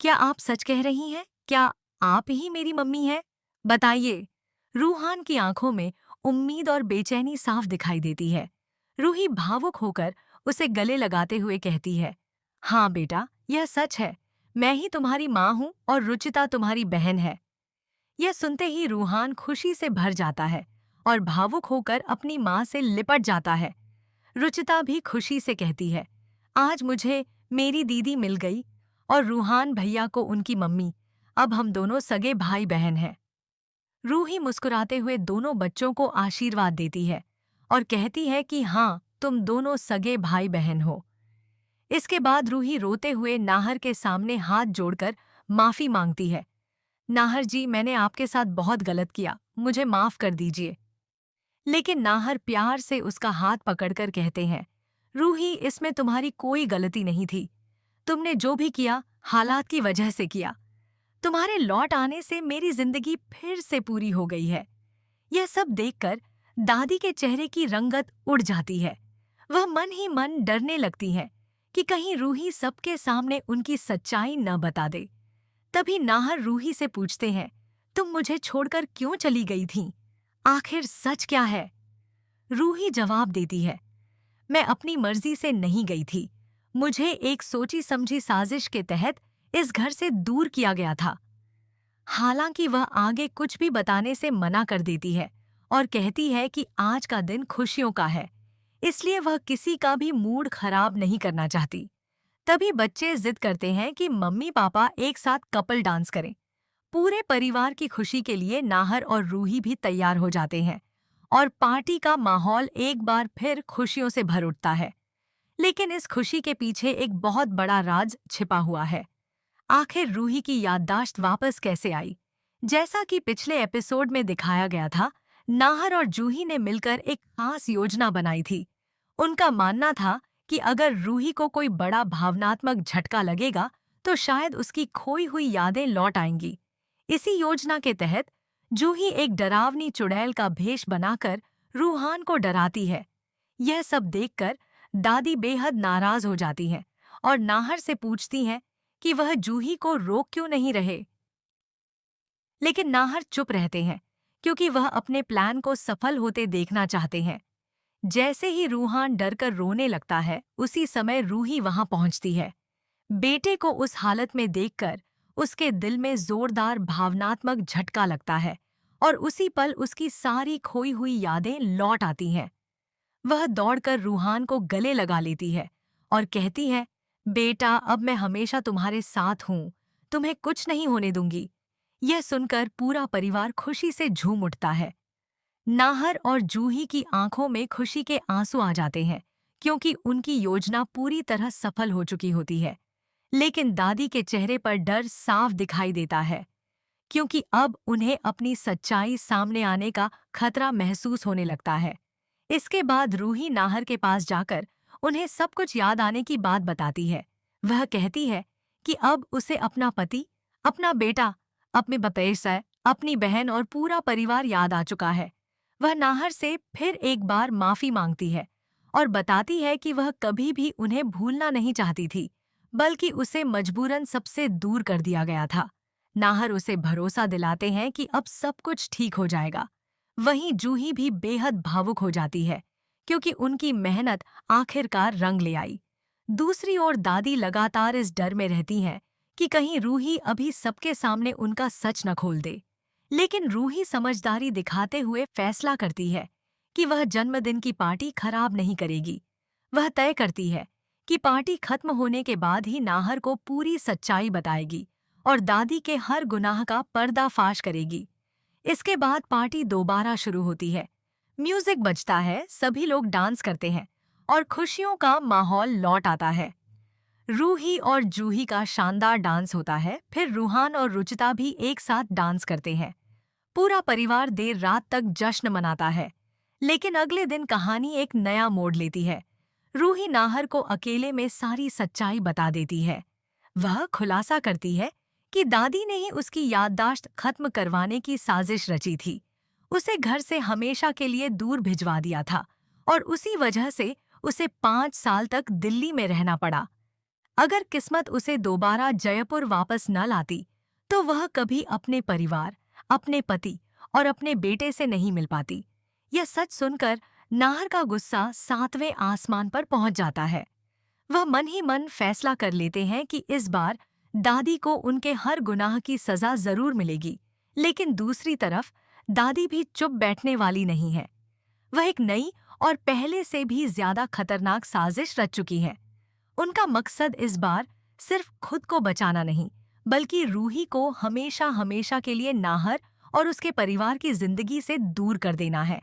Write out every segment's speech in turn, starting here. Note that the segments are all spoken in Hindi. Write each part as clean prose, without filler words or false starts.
क्या आप सच कह रही हैं? क्या आप ही मेरी मम्मी हैं? बताइए। रूहान की आंखों में उम्मीद और बेचैनी साफ दिखाई देती है। रूही भावुक होकर उसे गले लगाते हुए कहती है, हाँ बेटा, यह सच है। मैं ही तुम्हारी माँ हूँ और रुचिता तुम्हारी बहन है। यह सुनते ही रूहान खुशी से भर जाता है और भावुक होकर अपनी माँ से लिपट जाता है। रुचिता भी खुशी से कहती है, आज मुझे मेरी दीदी मिल गई और रूहान भैया को उनकी मम्मी। अब हम दोनों सगे भाई बहन हैं। रूही मुस्कुराते हुए दोनों बच्चों को आशीर्वाद देती है और कहती है कि हाँ, तुम दोनों सगे भाई बहन हो। इसके बाद रूही रोते हुए नाहर के सामने हाथ जोड़कर माफी मांगती है। नाहर जी, मैंने आपके साथ बहुत गलत किया, मुझे माफ कर दीजिए। लेकिन नाहर प्यार से उसका हाथ पकड़कर कहते हैं, रूही, इसमें तुम्हारी कोई गलती नहीं थी। तुमने जो भी किया हालात की वजह से किया। तुम्हारे लौट आने से मेरी जिंदगी फिर से पूरी हो गई है। यह सब देखकर दादी के चेहरे की रंगत उड़ जाती है। वह मन ही मन डरने लगती है कि कहीं रूही सबके सामने उनकी सच्चाई न बता दे। तभी नाहर रूही से पूछते हैं, तुम मुझे छोड़कर क्यों चली गई थी? आखिर सच क्या है? रूही जवाब देती है, मैं अपनी मर्जी से नहीं गई थी। मुझे एक सोची समझी साजिश के तहत इस घर से दूर किया गया था। हालांकि वह आगे कुछ भी बताने से मना कर देती है और कहती है कि आज का दिन खुशियों का है, इसलिए वह किसी का भी मूड खराब नहीं करना चाहती। तभी बच्चे जिद करते हैं कि मम्मी पापा एक साथ कपल डांस करें। पूरे परिवार की खुशी के लिए नाहर और रूही भी तैयार हो जाते हैं और पार्टी का माहौल एक बार फिर खुशियों से भर उठता है। लेकिन इस खुशी के पीछे एक बहुत बड़ा राज छिपा हुआ है। आखिर रूही की याददाश्त वापस कैसे आई? जैसा कि पिछले एपिसोड में दिखाया गया था, नाहर और जूही ने मिलकर एक खास योजना बनाई थी। उनका मानना था कि अगर रूही को कोई बड़ा भावनात्मक झटका लगेगा, तो शायद उसकी खोई हुई यादें लौट आएंगी। इसी योजना के तहत जूही एक डरावनी चुड़ैल का भेष बनाकर रूहान को डराती है। यह सब देखकर दादी बेहद नाराज हो जाती हैं और नाहर से पूछती हैं कि वह जूही को रोक क्यों नहीं रहे। लेकिन नाहर चुप रहते हैं क्योंकि वह अपने प्लान को सफल होते देखना चाहते हैं। जैसे ही रूहान डरकर रोने लगता है, उसी समय रूही वहां पहुंचती है। बेटे को उस हालत में देखकर उसके दिल में जोरदार भावनात्मक झटका लगता है और उसी पल उसकी सारी खोई हुई यादें लौट आती हैं। वह दौड़कर रूहान को गले लगा लेती है और कहती है, बेटा, अब मैं हमेशा तुम्हारे साथ हूँ, तुम्हें कुछ नहीं होने दूंगी। यह सुनकर पूरा परिवार खुशी से झूम उठता है। नाहर और जूही की आंखों में खुशी के आंसू आ जाते हैं क्योंकि उनकी योजना पूरी तरह सफल हो चुकी होती है। लेकिन दादी के चेहरे पर डर साफ दिखाई देता है क्योंकि अब उन्हें अपनी सच्चाई सामने आने का खतरा महसूस होने लगता है। इसके बाद रूही नाहर के पास जाकर उन्हें सब कुछ याद आने की बात बताती है। वह कहती है कि अब उसे अपना पति, अपना बेटा, अपने बपेसा, अपनी बहन और पूरा परिवार याद आ चुका है। वह नाहर से फिर एक बार माफी मांगती है और बताती है कि वह कभी भी उन्हें भूलना नहीं चाहती थी, बल्कि उसे मजबूरन सबसे दूर कर दिया गया था। नाहर उसे भरोसा दिलाते हैं कि अब सब कुछ ठीक हो जाएगा। वहीं जूही भी बेहद भावुक हो जाती है क्योंकि उनकी मेहनत आखिरकार रंग ले आई। दूसरी ओर दादी लगातार इस डर में रहती हैं कि कहीं रूही अभी सबके सामने उनका सच न खोल दे। लेकिन रूही समझदारी दिखाते हुए फैसला करती है कि वह जन्मदिन की पार्टी खराब नहीं करेगी। वह तय करती है कि पार्टी खत्म होने के बाद ही नाहर को पूरी सच्चाई बताएगी और दादी के हर गुनाह का पर्दाफाश करेगी। इसके बाद पार्टी दोबारा शुरू होती है। म्यूजिक बजता है, सभी लोग डांस करते हैं और खुशियों का माहौल लौट आता है। रूही और जूही का शानदार डांस होता है, फिर रूहान और रुचिता भी एक साथ डांस करते हैं। पूरा परिवार देर रात तक जश्न मनाता है। लेकिन अगले दिन कहानी एक नया मोड़ लेती है। रूही नाहर को अकेले में सारी सच्चाई बता देती है। वह खुलासा करती है कि दादी ने ही उसकी याददाश्त खत्म करवाने की साजिश रची थी। उसे घर से हमेशा के लिए दूर भिजवा दिया था और उसी वजह से उसे 5 साल तक दिल्ली में रहना पड़ा। अगर किस्मत उसे दोबारा जयपुर वापस न लाती तो वह कभी अपने परिवार, अपने पति और अपने बेटे से नहीं मिल पाती। यह सच सुनकर नाहर का गुस्सा 7वें आसमान पर पहुंच जाता है। वह मन ही मन फैसला कर लेते हैं कि इस बार दादी को उनके हर गुनाह की सजा जरूर मिलेगी। लेकिन दूसरी तरफ दादी भी चुप बैठने वाली नहीं है। वह एक नई और पहले से भी ज्यादा खतरनाक साजिश रच चुकी है। उनका मकसद इस बार सिर्फ खुद को बचाना नहीं, बल्कि रूही को हमेशा हमेशा के लिए नाहर और उसके परिवार की जिंदगी से दूर कर देना है।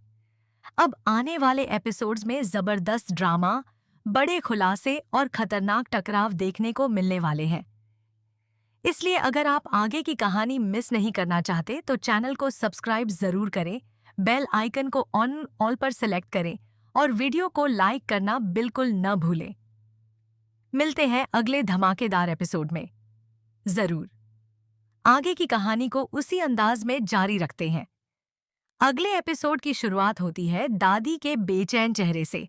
अब आने वाले एपिसोड्स में जबरदस्त ड्रामा, बड़े खुलासे और खतरनाक टकराव देखने को मिलने वाले हैं। इसलिए अगर आप आगे की कहानी मिस नहीं करना चाहते तो चैनल को सब्सक्राइब जरूर करें, बेल आइकन को ऑल पर सेलेक्ट करें और वीडियो को लाइक करना बिल्कुल न भूलें। मिलते हैं अगले धमाकेदार एपिसोड में। जरूर आगे की कहानी को उसी अंदाज में जारी रखते हैं। अगले एपिसोड की शुरुआत होती है दादी के बेचैन चेहरे से।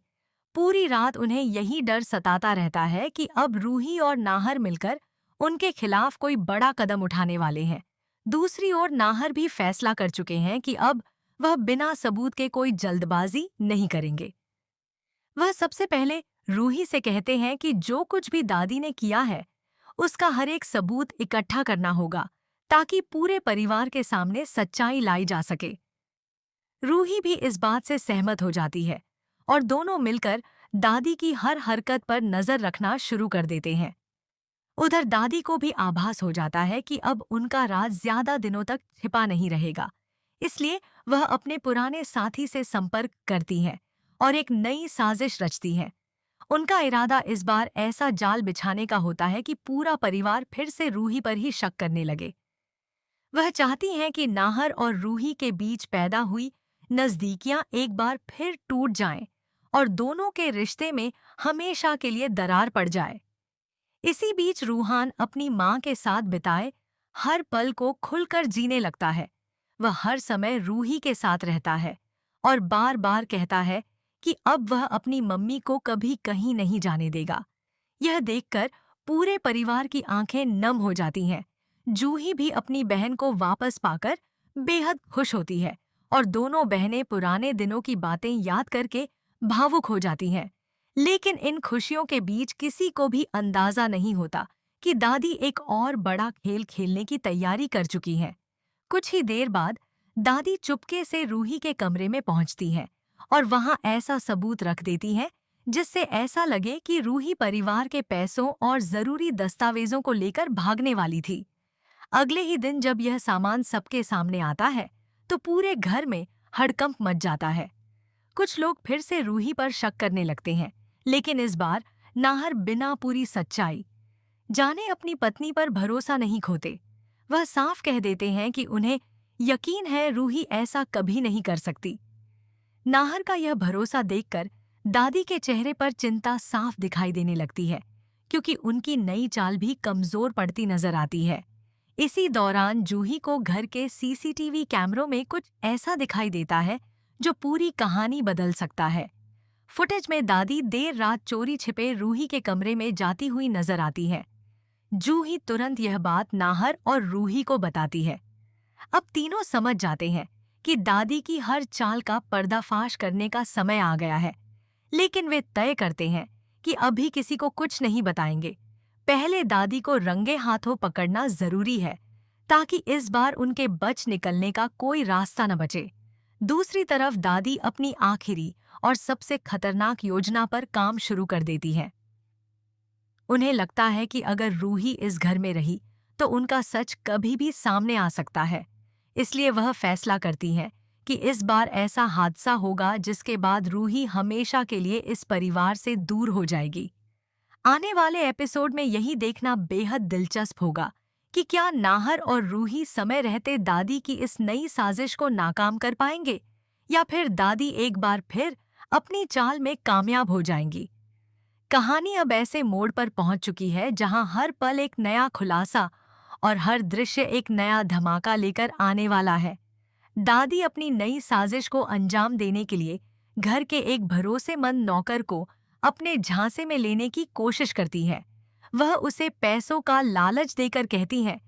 पूरी रात उन्हें यही डर सताता रहता है कि अब रूही और नाहर मिलकर उनके खिलाफ कोई बड़ा कदम उठाने वाले हैं। दूसरी ओर नाहर भी फैसला कर चुके हैं कि अब वह बिना सबूत के कोई जल्दबाजी नहीं करेंगे। वह सबसे पहले रूही से कहते हैं कि जो कुछ भी दादी ने किया है उसका हर एक सबूत इकट्ठा करना होगा ताकि पूरे परिवार के सामने सच्चाई लाई जा सके। रूही भी इस बात से सहमत हो जाती है और दोनों मिलकर दादी की हर हरकत पर नजर रखना शुरू कर देते हैं। उधर दादी को भी आभास हो जाता है कि अब उनका राज ज्यादा दिनों तक छिपा नहीं रहेगा। इसलिए वह अपने पुराने साथी से संपर्क करती हैं और एक नई साजिश रचती हैं। उनका इरादा इस बार ऐसा जाल बिछाने का होता है कि पूरा परिवार फिर से रूही पर ही शक करने लगे। वह चाहती हैं कि नाहर और रूही के बीच पैदा हुई नजदीकियां एक बार फिर टूट जाएं और दोनों के रिश्ते में हमेशा के लिए दरार पड़ जाए। इसी बीच रूहान अपनी मां के साथ बिताए हर पल को खुलकर जीने लगता है। वह हर समय रूही के साथ रहता है और बार बार कहता है कि अब वह अपनी मम्मी को कभी कहीं नहीं जाने देगा। यह देखकर पूरे परिवार की आंखें नम हो जाती हैं। जूही भी अपनी बहन को वापस पाकर बेहद खुश होती है और दोनों बहनें पुराने दिनों की बातें याद करके भावुक हो जाती हैं। लेकिन इन खुशियों के बीच किसी को भी अंदाजा नहीं होता कि दादी एक और बड़ा खेल खेलने की तैयारी कर चुकी हैं। कुछ ही देर बाद दादी चुपके से रूही के कमरे में पहुंचती हैं और वहां ऐसा सबूत रख देती हैं जिससे ऐसा लगे कि रूही परिवार के पैसों और जरूरी दस्तावेजों को लेकर भागने वाली थी। अगले ही दिन जब यह सामान सबके सामने आता है तो पूरे घर में हड़कंप मच जाता है। कुछ लोग फिर से रूही पर शक करने लगते हैं, लेकिन इस बार नाहर बिना पूरी सच्चाई जाने अपनी पत्नी पर भरोसा नहीं खोते। वह साफ कह देते हैं कि उन्हें यकीन है रूही ऐसा कभी नहीं कर सकती। नाहर का यह भरोसा देखकर दादी के चेहरे पर चिंता साफ दिखाई देने लगती है, क्योंकि उनकी नई चाल भी कमजोर पड़ती नजर आती है। इसी दौरान जूही को घर के सीसीटीवी कैमरों में कुछ ऐसा दिखाई देता है जो पूरी कहानी बदल सकता है। फुटेज में दादी देर रात चोरी छिपे रूही के कमरे में जाती हुई नजर आती है। जूही तुरंत यह बात नाहर और रूही को बताती है। अब तीनों समझ जाते हैं कि दादी की हर चाल का पर्दाफाश करने का समय आ गया है, लेकिन वे तय करते हैं कि अभी किसी को कुछ नहीं बताएंगे। पहले दादी को रंगे हाथों पकड़ना जरूरी है ताकि इस बार उनके बच निकलने का कोई रास्ता न बचे। दूसरी तरफ दादी अपनी आखिरी और सबसे खतरनाक योजना पर काम शुरू कर देती है। उन्हें लगता है कि अगर रूही इस घर में रही तो उनका सच कभी भी सामने आ सकता है। इसलिए वह फैसला करती हैं कि इस बार ऐसा हादसा होगा जिसके बाद रूही हमेशा के लिए इस परिवार से दूर हो जाएगी। आने वाले एपिसोड में यही देखना बेहद दिलचस्प होगा कि क्या नाहर और रूही समय रहते दादी की इस नई साजिश को नाकाम कर पाएंगे या फिर दादी एक बार फिर अपनी चाल में कामयाब हो जाएंगी। कहानी अब ऐसे मोड़ पर पहुंच चुकी है जहां हर पल एक नया खुलासा और हर दृश्य एक नया धमाका लेकर आने वाला है। दादी अपनी नई साजिश को अंजाम देने के लिए घर के एक भरोसेमंद नौकर को अपने झांसे में लेने की कोशिश करती है। वह उसे पैसों का लालच देकर कहती हैं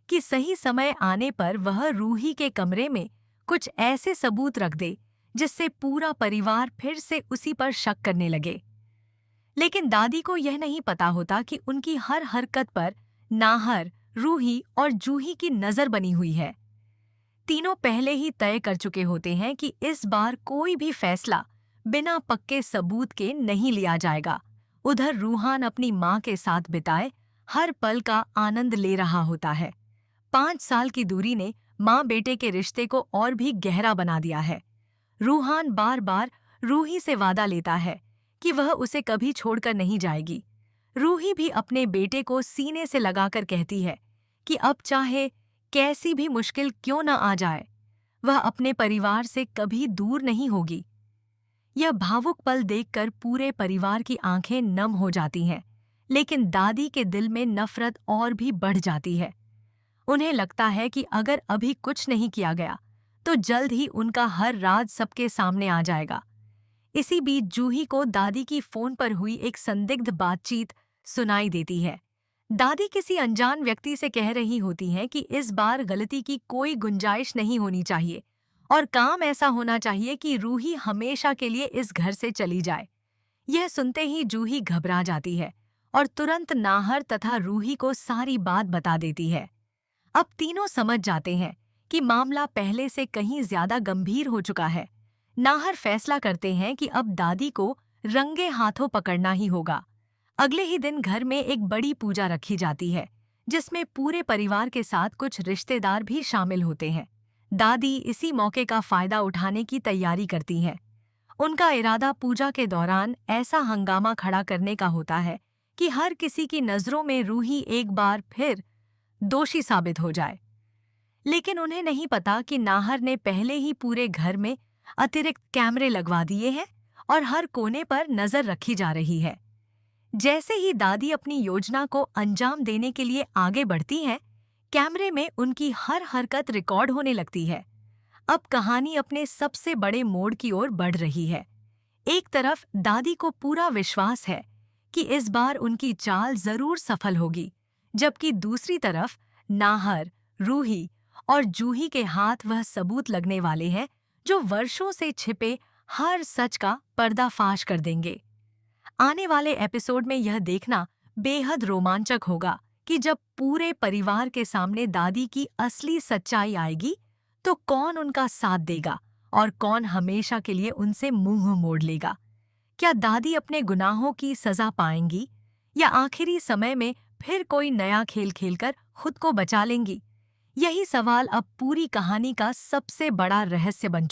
कि सही समय आने पर वह रूही के कमरे में कुछ ऐसे सबूत रख दे जिससे पूरा परिवार फिर से उसी पर शक करने लगे। लेकिन दादी को यह नहीं पता होता कि उनकी हर हरकत पर नाहर, रूही और जूही की नजर बनी हुई है। तीनों पहले ही तय कर चुके होते हैं कि इस बार कोई भी फैसला बिना पक्के सबूत के नहीं लिया जाएगा। उधर रूहान अपनी माँ के साथ बिताए हर पल का आनंद ले रहा होता है। 5 साल की दूरी ने माँ बेटे के रिश्ते को और भी गहरा बना दिया है। रूहान बार बार रूही से वादा लेता है कि वह उसे कभी छोड़कर नहीं जाएगी। रूही भी अपने बेटे को सीने से लगाकर कहती है कि अब चाहे कैसी भी मुश्किल क्यों न आ जाए, वह अपने परिवार से कभी दूर नहीं होगी। यह भावुक पल देखकर पूरे परिवार की आंखें नम हो जाती हैं, लेकिन दादी के दिल में नफरत और भी बढ़ जाती है। उन्हें लगता है कि अगर अभी कुछ नहीं किया गया तो जल्द ही उनका हर राज सबके सामने आ जाएगा। इसी बीच जूही को दादी की फोन पर हुई एक संदिग्ध बातचीत सुनाई देती है। दादी किसी अनजान व्यक्ति से कह रही होती हैं कि इस बार गलती की कोई गुंजाइश नहीं होनी चाहिए और काम ऐसा होना चाहिए कि रूही हमेशा के लिए इस घर से चली जाए। यह सुनते ही जूही घबरा जाती है और तुरंत नाहर तथा रूही को सारी बात बता देती है। अब तीनों समझ जाते हैं कि मामला पहले से कहीं ज्यादा गंभीर हो चुका है। नाहर फैसला करते हैं कि अब दादी को रंगे हाथों पकड़ना ही होगा। अगले ही दिन घर में एक बड़ी पूजा रखी जाती है, जिसमें पूरे परिवार के साथ कुछ रिश्तेदार भी शामिल होते हैं। दादी इसी मौके का फायदा उठाने की तैयारी करती हैं। उनका इरादा पूजा के दौरान ऐसा हंगामा खड़ा करने का होता है कि हर किसी की नजरों में रूही एक बार फिर दोषी साबित हो जाए। लेकिन उन्हें नहीं पता कि नाहर ने पहले ही पूरे घर में अतिरिक्त कैमरे लगवा दिए हैं और हर कोने पर नजर रखी जा रही है। जैसे ही दादी अपनी योजना को अंजाम देने के लिए आगे बढ़ती हैं, कैमरे में उनकी हर हरकत रिकॉर्ड होने लगती है। अब कहानी अपने सबसे बड़े मोड़ की ओर बढ़ रही है। एक तरफ दादी को पूरा विश्वास है कि इस बार उनकी चाल जरूर सफल होगी, जबकि दूसरी तरफ नाहर, रूही और जूही के हाथ वह सबूत लगने वाले हैं जो वर्षों से छिपे हर सच का पर्दाफाश कर देंगे। आने वाले एपिसोड में यह देखना बेहद रोमांचक होगा कि जब पूरे परिवार के सामने दादी की असली सच्चाई आएगी तो कौन उनका साथ देगा और कौन हमेशा के लिए उनसे मुंह मोड़ लेगा। क्या दादी अपने गुनाहों की सजा पाएंगी या आखिरी समय में फिर कोई नया खेल खेलकर खुद को बचा लेंगी? यही सवाल अब पूरी कहानी का सबसे बड़ा रहस्य बन चुका है।